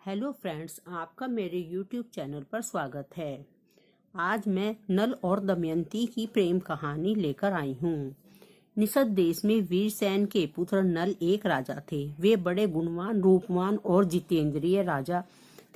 Hello friends, आपका मेरे YouTube channel पर स्वागत है। आज मैं नल और दमयंती की प्रेम कहानी लेकर आई हूँ। निषद देश में वीरसेन के पुत्र नल एक राजा थे। वे बड़े गुणवान, रूपवान और जितेंद्रिय राजा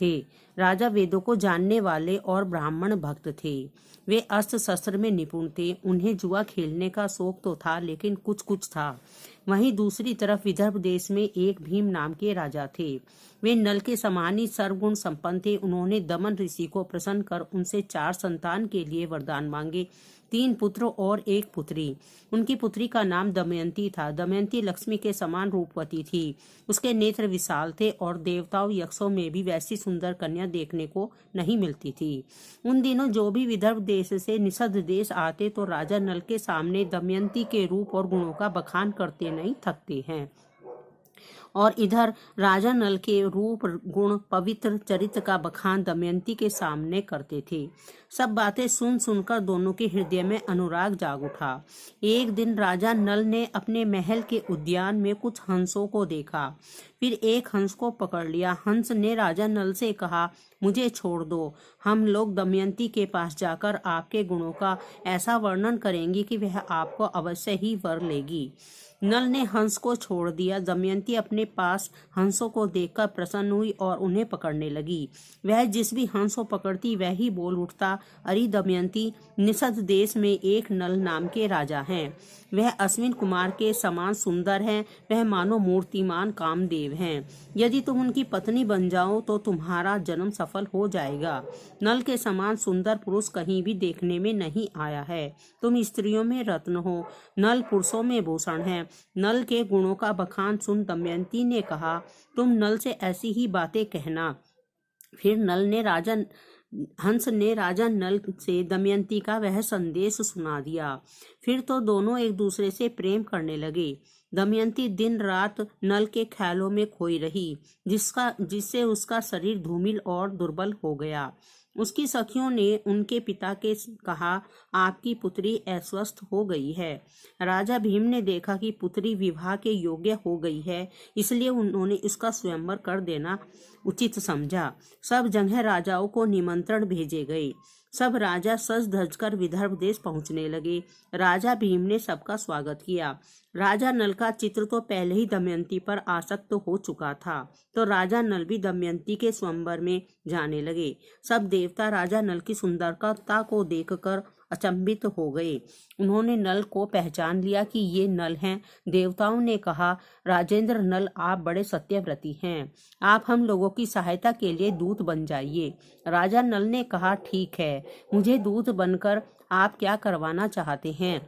थे। राजा वेदों को जानने वाले और ब्राह्मण भक्त थे। वे अस्त्र शस्त्र में निपुण थे। उन्हें जुआ खेलने का शौक तो था, लेकिन कुछ कुछ था। वहीं दूसरी तरफ विदर्भ देश में एक भीम नाम के राजा थे। वे नल के समान ही सर्वगुण संपन्न थे। उन्होंने दमन ऋषि को प्रसन्न कर उनसे 4 संतान के लिए वरदान मांगे, 3 पुत्र और 1 पुत्री। उनकी पुत्री का नाम दमयंती था। दमयंती लक्ष्मी के समान रूपवती थी। उसके नेत्र विशाल थे और देवताओं यक्षों में भी वैसी सुंदर कन्या देखने को नहीं मिलती थी। उन दिनों जो भी विदर्भ देश से निषद देश आते तो राजा नल के सामने दमयंती के रूप और गुणों का बखान करते नहीं थकते हैं। और इधर राजा नल के रूप, गुण, पवित्र चरित्र का बखान दमयंती के सामने करते थे। सब बातें सुन सुनकर दोनों के हृदय में अनुराग जाग उठा। एक दिन राजा नल ने अपने महल के उद्यान में कुछ हंसों को देखा। फिर एक हंस को पकड़ लिया। हंस ने राजा नल से कहा, मुझे छोड़ दो। हम लोग दमयंती के पास जाकर आपके गुणों का ऐसा वर्णन करेंगे कि वह आपको अवश्य ही वर लेगी। नल ने हंस को छोड़ दिया। दमयंती अपने पास हंसों को देखकर प्रसन्न हुई और उन्हें पकड़ने लगी। वह जिस भी हंस को पकड़ती वह ही बोल उठता, अरे दमयंती, निषद देश में एक नल नाम के राजा हैं। वह अश्विन कुमार के समान सुंदर हैं। वह मानो मूर्तिमान कामदेव हैं। यदि तुम उनकी पत्नी बन जाओ तो तुम्हारा जन्म सफल हो जाएगा। नल के समान सुंदर पुरुष कहीं भी देखने में नहीं आया है। तुम स्त्रियों में रत्न हो, नल पुरुषों में भूषण है। नल के गुणों का बखान सुन दमयंती ने कहा, तुम नल से ऐसी ही बातें कहना। फिर हंस ने राजा नल से दमयंती का वह संदेश सुना दिया। फिर तो दोनों एक दूसरे से प्रेम करने लगे। दमयंती दिन रात नल के ख्यालों में खोई रही, जिससे उसका शरीर धूमिल और दुर्बल हो गया। उसकी सखियों ने उनके पिता के कहा, आपकी पुत्री अस्वस्थ हो गई है। राजा भीम ने देखा कि पुत्री विवाह के योग्य हो गई है, इसलिए उन्होंने इसका स्वयंवर कर देना उचित समझा। सब जगह राजाओं को निमंत्रण भेजे गए। सब राजा सज धज कर विदर्भ देश पहुंचने लगे। राजा भीम ने सबका स्वागत किया। राजा नल का चित्र तो पहले ही दमयंती पर आसक्त हो चुका था, तो राजा नल भी दमयंती के स्वयंवर में जाने लगे। सब देवता राजा नल की सुंदरता को देखकर अचंभित हो गए। उन्होंने नल को पहचान लिया कि ये नल हैं। देवताओं ने कहा, राजेंद्र नल, आप बड़े सत्यव्रती हैं। आप हम लोगों की सहायता के लिए दूत बन जाइए। राजा नल ने कहा, ठीक है, मुझे दूत बनकर आप क्या करवाना चाहते हैं?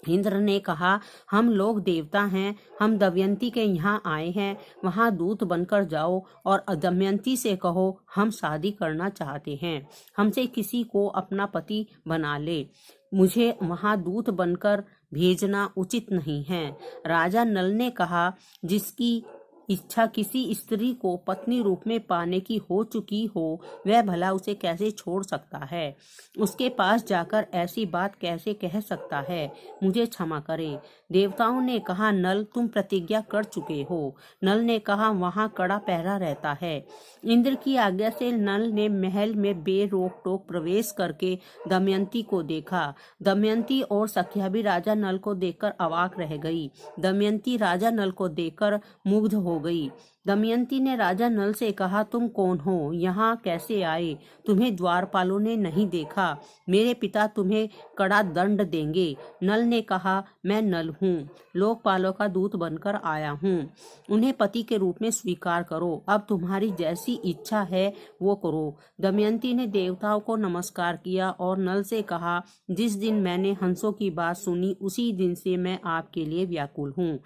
इंद्र ने कहा, हम लोग देवता हैं। हम दमयंती के यहाँ आए हैं। वहाँ दूत बनकर जाओ और दमयंती से कहो, हम शादी करना चाहते हैं। हमसे किसी को अपना पति बना ले। मुझे वहाँ दूत बनकर भेजना उचित नहीं है। राजा नल ने कहा, जिसकी इच्छा किसी स्त्री को पत्नी रूप में पाने की हो चुकी हो, वह भला उसे कैसे छोड़ सकता है? उसके पास जाकर ऐसी बात कैसे कह सकता है? मुझे क्षमा करें। देवताओं ने कहा, नल, तुम प्रतिज्ञा कर चुके हो। नल ने कहा, वहाँ कड़ा पहरा रहता है। इंद्र की आज्ञा से नल ने महल में बेरोक टोक प्रवेश करके दमयंती को देखा। दमयंती और सखिया भी राजा नल को देखकर अवाक रह गई। दमयंती राजा नल को देखकर मुग्ध हो गई। दमयंती ने राजा नल से कहा, तुम कौन हो? यहाँ कैसे आए? तुम्हें द्वारपालों ने नहीं देखा। मेरे पिता तुम्हें कड़ा दंड देंगे। नल ने कहा, मैं नल हूँ, लोकपालों का दूत बनकर आया हूँ। उन्हें पति के रूप में स्वीकार करो। अब तुम्हारी जैसी इच्छा है वो करो। दमयंती ने देवताओं को नमस्कार किया और नल से कहा, जिस दिन मैंने हंसों की बात सुनी उसी दिन से मैं आपके लिए व्याकुल हूँ।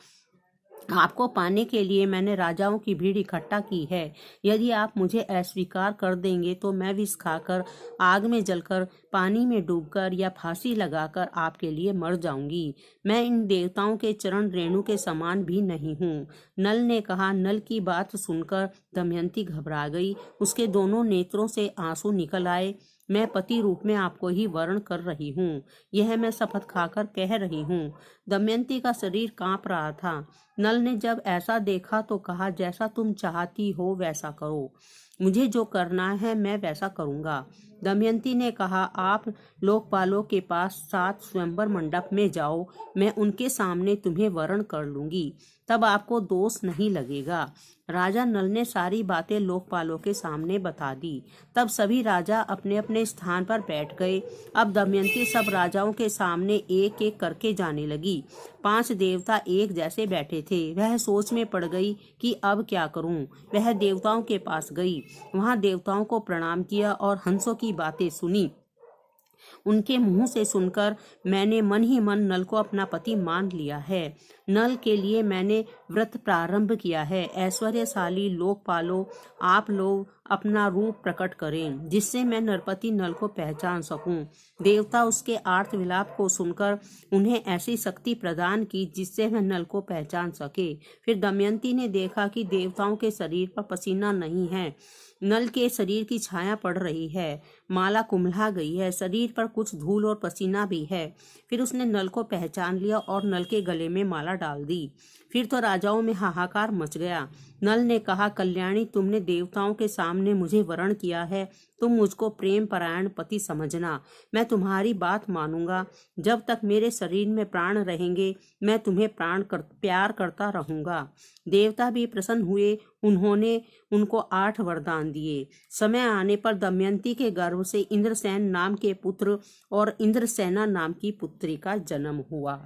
आपको पाने के लिए मैंने राजाओं की भीड़ इकट्ठा की है। यदि आप मुझे अस्वीकार कर देंगे तो मैं विष खाकर, आग में जलकर, पानी में डूबकर या फांसी लगाकर आपके लिए मर जाऊंगी। मैं इन देवताओं के चरण रेणु के समान भी नहीं हूँ। नल ने कहा। नल की बात सुनकर दमयंती घबरा गई। उसके दोनों नेत्रों से आंसू निकल आए। मैं पति रूप में आपको ही वर्ण कर रही हूँ। यह मैं शपथ खाकर कह रही हूँ। दमयंती का शरीर कांप रहा था। नल ने जब ऐसा देखा तो कहा, जैसा तुम चाहती हो वैसा करो। मुझे जो करना है मैं वैसा करूँगा। दमयंती ने कहा, आप लोकपालों के पास 7 स्वयंवर मंडप में जाओ, मैं उनके सामने तुम्हें वरण कर लूंगी, तब आपको दोष नहीं लगेगा। राजा नल ने सारी बातें लोकपालों के सामने बता दी। तब सभी राजा अपने अपने स्थान पर बैठ गए। अब दमयंती सब राजाओं के सामने एक एक करके जाने लगी। 5 देवता एक जैसे बैठे थे। वह सोच में पड़ गई कि अब क्या करूं। वह देवताओं के पास गई, वहां देवताओं को प्रणाम किया और हंसों की बातें सुनी। उनके मुंह से सुनकर मैंने मन ही मन नल को अपना पति मान लिया है। नल के लिए मैंने व्रत प्रारंभ किया है। ऐश्वर्यशाली लोकपालों, आप लोग अपना रूप प्रकट करें, जिससे मैं नरपति नल को पहचान सकूं। देवता उसके आर्त विलाप को सुनकर उन्हें ऐसी शक्ति प्रदान की जिससे वह नल को पहचान सके। फिर दमयंती ने देखा कि देवताओं के शरीर पर पसीना नहीं है, नल के शरीर की छाया पड़ रही है। माला कुम्हला गई है, शरीर पर कुछ धूल और पसीना भी है। फिर उसने नल को पहचान लिया और नल के गले में माला डाल दी। फिर तो राजाओं में हाहाकार मच गया। नल ने कहा, कल्याणी, तुमने देवताओं के सामने मुझे वरण किया है, तुम मुझको प्रेम परायण पति समझना। मैं तुम्हारी बात मानूंगा। जब तक मेरे शरीर में प्राण रहेंगे मैं तुम्हें प्यार करता रहूंगा। देवता भी प्रसन्न हुए। उन्होंने उनको 8 वरदान दिए। समय आने पर दमयंती के गर्भ से इंद्रसेन नाम के पुत्र और इंद्रसेना नाम की पुत्री का जन्म हुआ।